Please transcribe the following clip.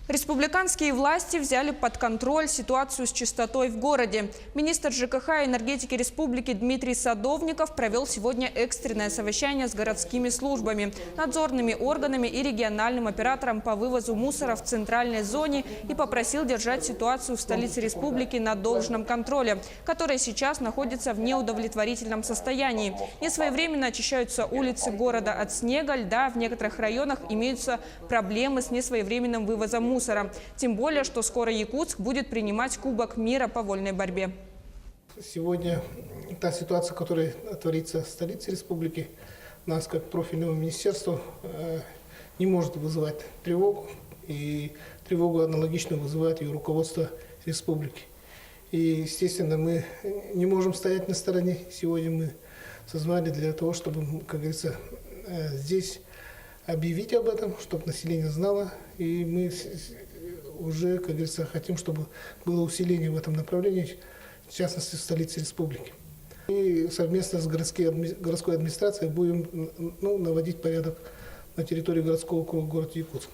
Республиканские власти взяли под контроль ситуацию с чистотой в городе. Министр ЖКХ и энергетики республики Дмитрий Садовников провел сегодня экстренное совещание с городскими службами, надзорными органами и региональным оператором по вывозу мусора в центральной зоне и попросил держать ситуацию в столице республики на должном контроле, которая сейчас находится в неудовлетворительном состоянии. Несвоевременно очищаются улицы города от снега, льда, в некоторых районах имеются проблемы с несвоевременным вывозом мусора. Тем более, что скоро Якутск будет принимать Кубок мира по вольной борьбе. Сегодня та ситуация, которая творится в столице республики, нас как профильного министерства не может вызывать тревогу. И тревогу аналогично вызывает и руководство республики. И, естественно, мы не можем стоять на стороне. Сегодня мы созвали для того, чтобы, как говорится, здесь объявить об этом, чтобы население знало. И мы уже, как говорится, хотим, чтобы было усиление в этом направлении, в частности, в столице республики. И совместно с городской администрацией будем наводить порядок на территории городского округа города Якутск.